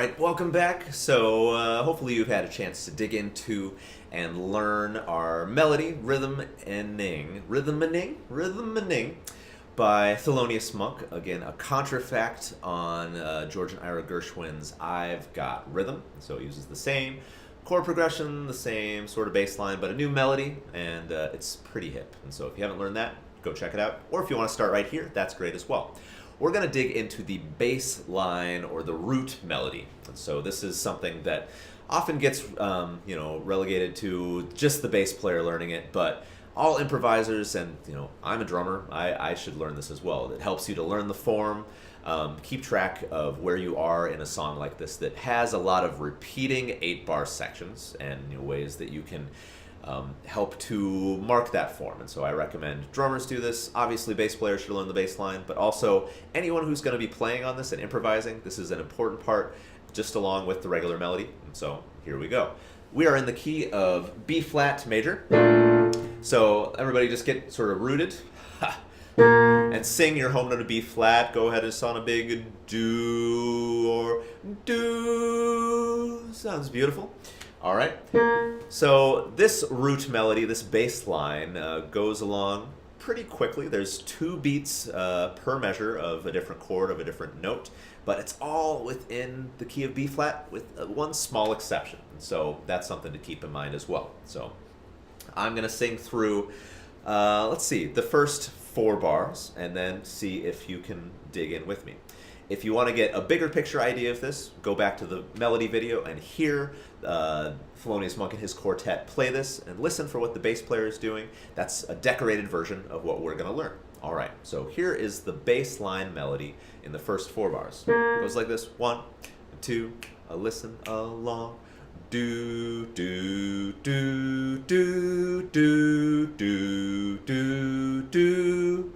Alright, welcome back. So hopefully you've had a chance to dig into and learn our melody, Rhythm-A-Ning by Thelonious Monk. Again, a contrafact on George and Ira Gershwin's I've Got Rhythm. So it uses the same chord progression, the same sort of bass line, but a new melody, and it's pretty hip. And so if you haven't learned that, go check it out. Or if you want to start right here, that's great as well. We're going to dig into the bass line or the root melody. And so this is something that often gets relegated to just the bass player learning it, but all improvisers, and I'm a drummer, I should learn this as well. It helps you to learn the form, keep track of where you are in a song like this that has a lot of repeating 8-bar sections and ways that you can help to mark that form. And so I recommend drummers do this. Obviously bass players should learn the bass line, but also anyone who's going to be playing on this and improvising, this is an important part just along with the regular melody. And so here we go. We are in the key of B flat major. So everybody just get sort of rooted and sing your home note of B flat. Go ahead and just on a big do or do. Sounds beautiful. All right, so this root melody, this bass line, goes along pretty quickly. There's 2 beats per measure of a different chord, of a different note, but it's all within the key of B flat with one small exception. And so that's something to keep in mind as well. So I'm going to sing through, let's see, the first 4 bars, and then see if you can dig in with me. If you want to get a bigger picture idea of this, go back to the melody video and hear Thelonious Monk and his quartet play this and listen for what the bass player is doing. That's a decorated version of what we're going to learn. All right, so here is the bass line melody in the first 4 bars. It goes like this: 1, 2, listen along. Do, do, do, do, do, do, do, do.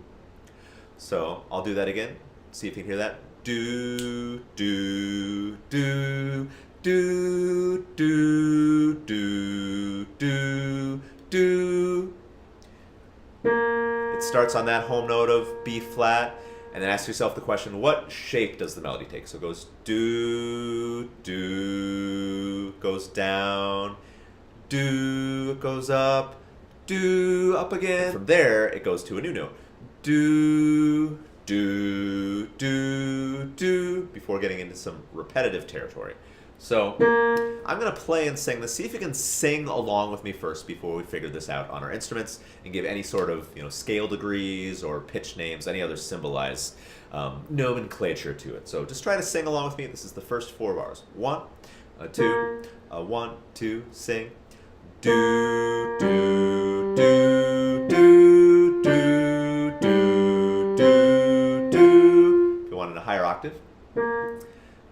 So I'll do that again. See if you can hear that. Do, do, do, do, do, do, do, do. It starts on that home note of B flat, and then ask yourself the question, what shape does the melody take? So it goes do, do, goes down, do, it goes up, do, up again. From there, it goes to a new note. Do, do, do, do, before getting into some repetitive territory. So I'm going to play and sing this. See if you can sing along with me first before we figure this out on our instruments and give any sort of scale degrees or pitch names, any other symbolized nomenclature to it. So just try to sing along with me. This is the first 4 bars. 1, 2, 1, 2, sing. Do, do, do, do, do, do, do, do. If you want it in a higher octave.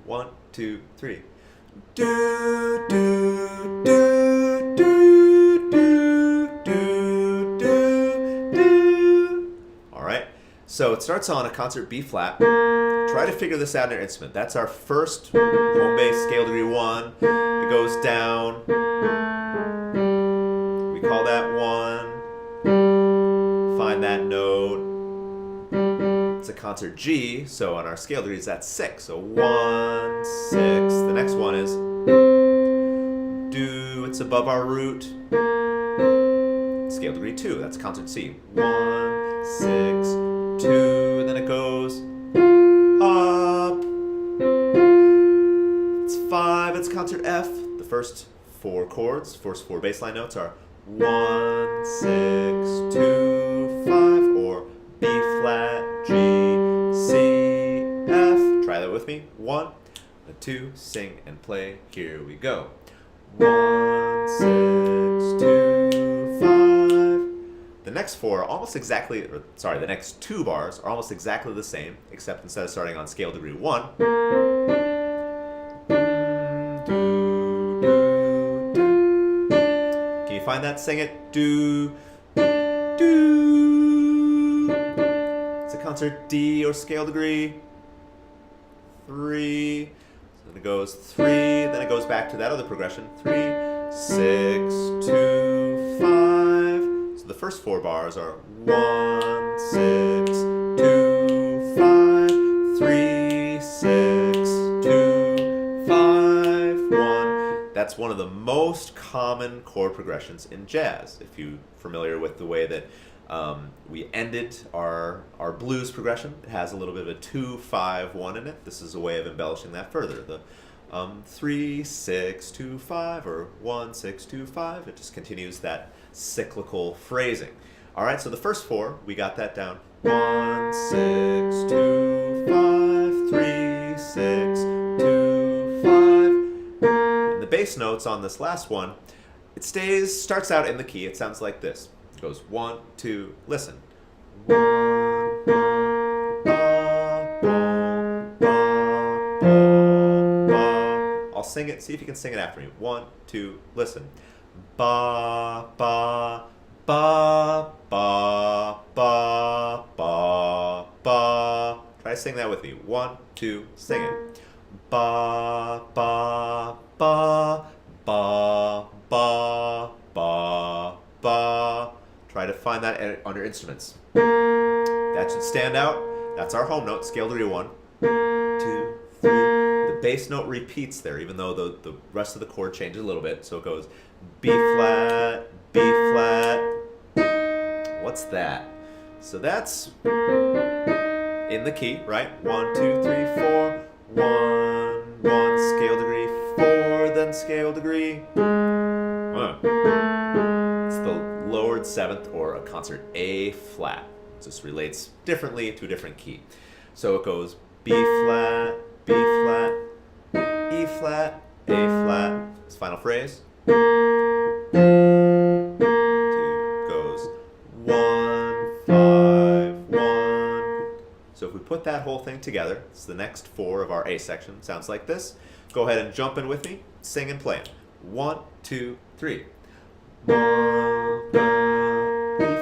1, 2, 3. Do, do, do, do, do, do, do, do. All right, so it starts on a concert B flat. Try to figure this out in your instrument. That's our first home bass scale degree 1. It goes down. We call that 1. Find that note. It's a concert G, so on our scale degrees that's 6. So 1, 6. The next one is do. It's above our root. Scale degree 2. That's concert C. 1, 6, 2. And then it goes up. It's 5. It's concert F. The first 4 chords, first 4 bass line notes are 1, 6, 2, 5, or B flat, G, C, F. Try that with me. 1, 2, sing and play. Here we go. 1, 6, 2, 5. The next 4 are almost exactly, the next 2 bars are almost exactly the same, except instead of starting on scale degree 1, can you find that? Sing it. Do, do. It's a concert D or scale degree 3. So then it goes 3, then it goes back to that other progression. 3, 6, 2, 5. So the first 4 bars are 1, 6, 2, 5, 3, 6, 2, 5. that's one of the most common chord progressions in jazz. If you're familiar with the way that we ended our blues progression, it has a little bit of a 2-5-1 in it. This is a way of embellishing that further. The 3-6-2-5 or 1-6-2-5. It just continues that cyclical phrasing. All right, so the first four, we got that down. 1-6-2-5, 3-6-2-5. And the bass notes on this last one, it starts out in the key. It sounds like this. It goes 1, 2, listen. 1, ba, ba, ba, ba. I'll sing it. See if you can sing it after me. 1, 2, listen. Ba, ba, ba, ba, ba, ba, ba. Try to sing that with me. 1, 2, sing it. Ba, ba, ba, ba, ba, ba, ba. Try to find that on your instruments. That should stand out. That's our home note, scale degree 1, 2, 3. The bass note repeats there, even though the rest of the chord changes a little bit. So it goes B flat, B flat. What's that? So that's in the key, right? 1, 2, 3, 4. 1, 1, scale degree 4, then scale degree. It's the lowered seventh or a concert A flat. This relates differently to a different key. So it goes B flat, B flat, E flat, A flat. This final phrase. 2 goes 1, 5, 1. So if we put that whole thing together, it's the next four of our A section. Sounds like this. Go ahead and jump in with me. Sing and play it. 1, 2, 3. B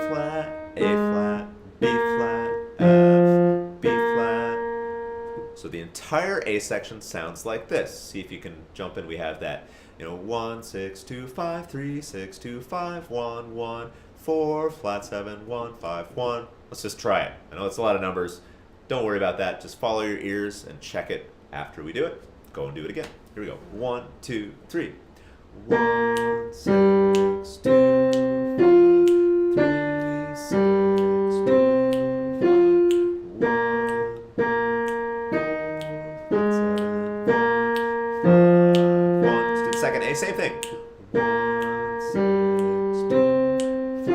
flat, A flat, B flat, F, B flat. So the entire A section sounds like this. See if you can jump in. We have that, 1, 6, 2, 5, 3, 6, 2, 5, 1, 1, 4, flat 7, 1, 5, 1. Let's just try it. I know it's a lot of numbers. Don't worry about that. Just follow your ears and check it after we do it. Go and do it again. Here we go. 1, 2, 3. 1, 6, 2, 5, 3, 6, 2, 5, 1, 4, 7, 1. Let's do the second A. Same thing. 1, 6, 2, 5, 3,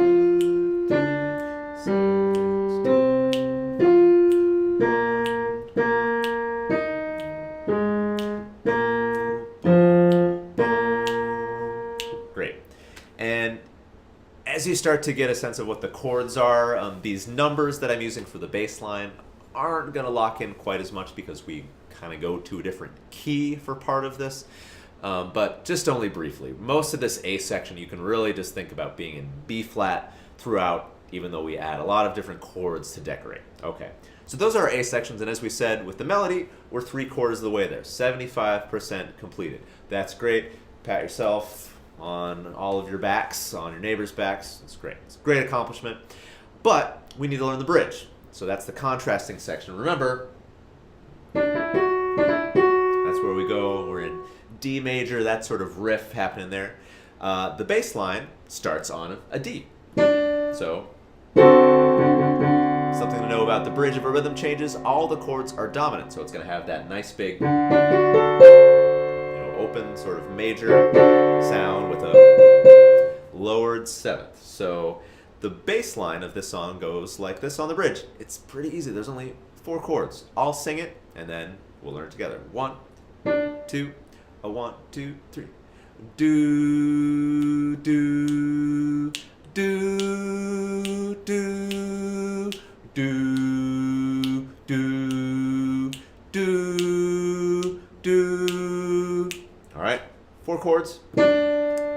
6, 2, 5. Great. And as you start to get a sense of what the chords are, these numbers that I'm using for the bass line aren't going to lock in quite as much because we kind of go to a different key for part of this. But just only briefly. Most of this A section you can really just think about being in B flat throughout, even though we add a lot of different chords to decorate. Okay, so those are our A sections, and as we said with the melody, we're 3/4 of the way there, 75% completed. That's great. Pat yourself on all of your backs, on your neighbors' backs. It's great. It's a great accomplishment. But we need to learn the bridge. So that's the contrasting section. Remember, that's where we go. We're in D major, that sort of riff happening there. The bass line starts on a D. So, something to know about the bridge. If a rhythm changes, all the chords are dominant. So it's going to have that nice big, open sort of major sound with a lowered seventh. So the bass line of this song goes like this on the bridge. It's pretty easy. There's only 4 chords. I'll sing it, and then we'll learn together. 1, 2, 1, 2, 3. Do, do, do, do, do, do, do, do. All right, 4 chords.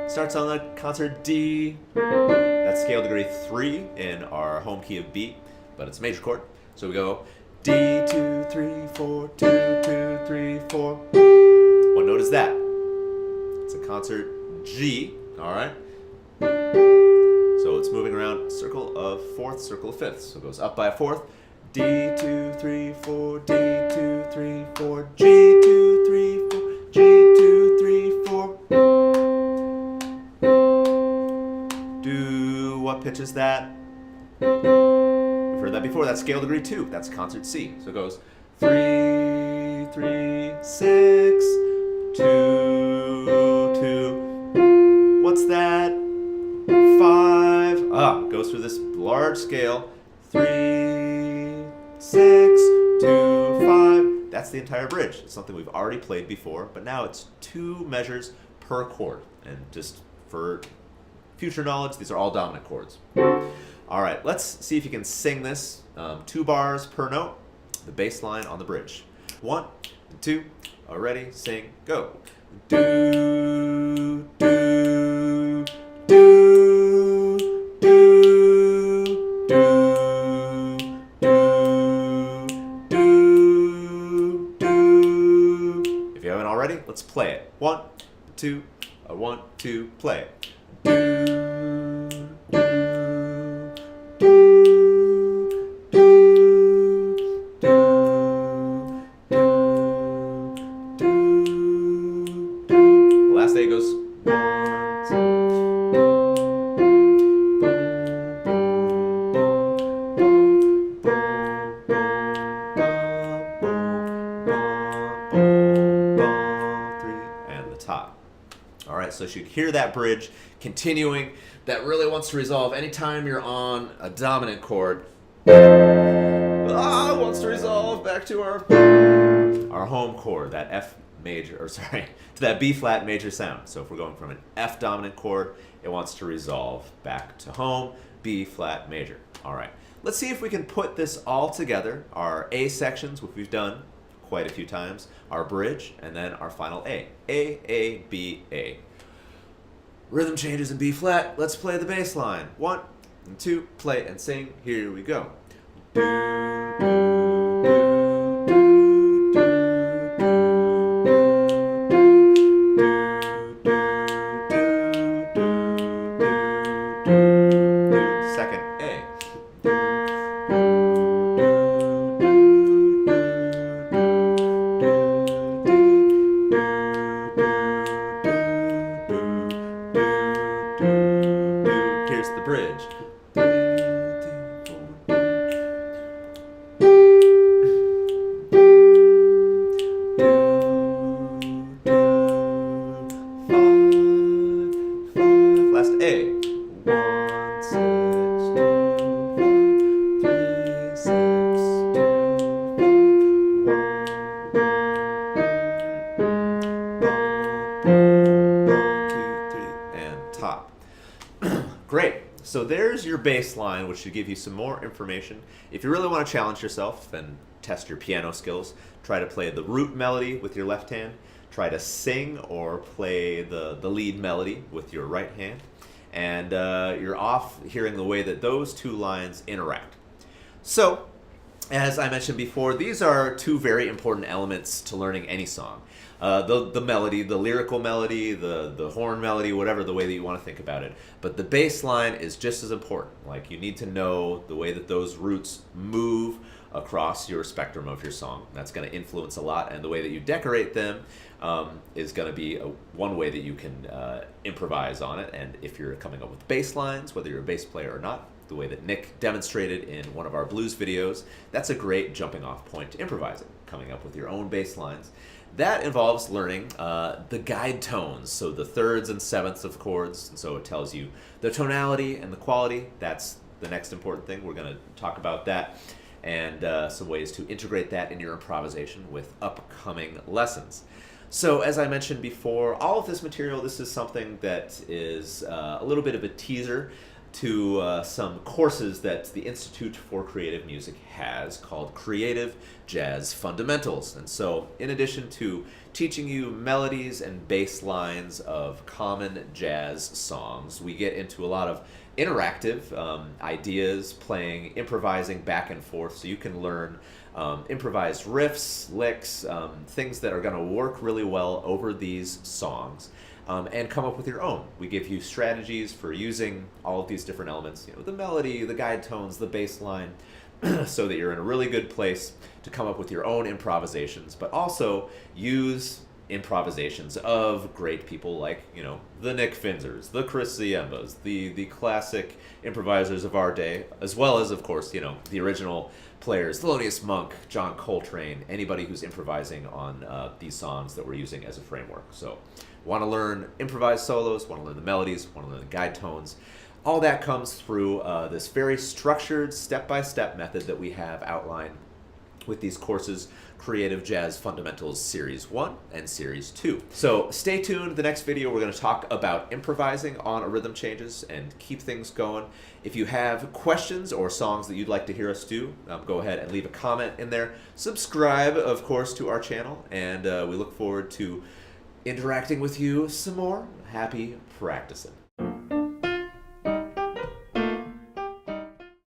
Starts on the concert D. That's scale degree 3 in our home key of B, but it's a major chord. So we go D, 2, 3, 4, 2, 2, 3, 4. What note is that? It's a concert G, all right? So it's moving around circle of 4th, circle of 5th. So it goes up by a 4th. D, 2, 3, 4, D, 2, 3, 4, G, 2, 3, 4, G, 2, 3, 4. what pitch is that? We've heard that before. That's scale degree 2. That's concert C. So it goes 3, 3, 6, 2, 2. What's that? 5. Goes through this large scale. 3, 6, 2, 5. That's the entire bridge. It's something we've already played before, but now it's 2 measures per chord. And just for future knowledge, these are all dominant chords. All right, let's see if you can sing this. 2 bars per note, the bass line on the bridge. 1, 2, ready, sing, go. Do, do, do, do, do, do, do. If you haven't already, let's play it. 1, 2, 1, 2, play it. Do, do, do, do, do, do, do, do. The last day goes 1, 2, and the top. All right, so you should hear that bridge continuing. That really wants to resolve anytime you're on a dominant chord. Wants to resolve back to our home chord, that F major, or sorry, to that B flat major sound. So if we're going from an F dominant chord, it wants to resolve back to home, B flat major. All right, let's see if we can put this all together. Our A sections, which we've done quite a few times, our bridge, and then our final A. A, B, A. Rhythm changes in B flat. Let's play the bass line. 1 and 2, play and sing. Here we go. Do, second A. Here's the bridge. Last A. 1, 6, 2, 5, 3, 6, 2, 1, 2, 3, and top. Great. So there's your bass line, which should give you some more information. If you really want to challenge yourself and test your piano skills, try to play the root melody with your left hand. Try to sing or play the lead melody with your right hand. And you're off hearing the way that those 2 lines interact. So, as I mentioned before, these are 2 very important elements to learning any song. The melody, the lyrical melody, the horn melody, whatever the way that you want to think about it. But the bass line is just as important. Like, you need to know the way that those roots move across your spectrum of your song. That's going to influence a lot, and the way that you decorate them is going to be one way that you can improvise on it. And if you're coming up with bass lines, whether you're a bass player or not, the way that Nick demonstrated in one of our blues videos, that's a great jumping off point to improvising, coming up with your own bass lines. That involves learning the guide tones, so the thirds and sevenths of chords. And so it tells you the tonality and the quality. That's the next important thing. We're going to talk about that and some ways to integrate that in your improvisation with upcoming lessons. So as I mentioned before, all of this material, this is something that is a little bit of a teaser to some courses that the Institute for Creative Music has called Creative Jazz Fundamentals. And so in addition to teaching you melodies and bass lines of common jazz songs, we get into a lot of interactive ideas, playing, improvising back and forth, so you can learn improvised riffs, licks, things that are going to work really well over these songs. And come up with your own. We give you strategies for using all of these different elements, the melody, the guide tones, the bass line, so that you're in a really good place to come up with your own improvisations, but also use improvisations of great people like, you know, the Nick Finzers, the Chris Ziembas, the classic improvisers of our day, as well as, of course, you know, the original players, Thelonious Monk, John Coltrane, anybody who's improvising on these songs that we're using as a framework. So want to learn improvised solos, want to learn the melodies, want to learn the guide tones. All that comes through this very structured step-by-step method that we have outlined with these courses, Creative Jazz Fundamentals Series 1 and Series 2. So stay tuned. The next video we're going to talk about improvising on rhythm changes and keep things going. If you have questions or songs that you'd like to hear us do, go ahead and leave a comment in there. Subscribe, of course, to our channel, and we look forward to interacting with you some more. Happy practicing.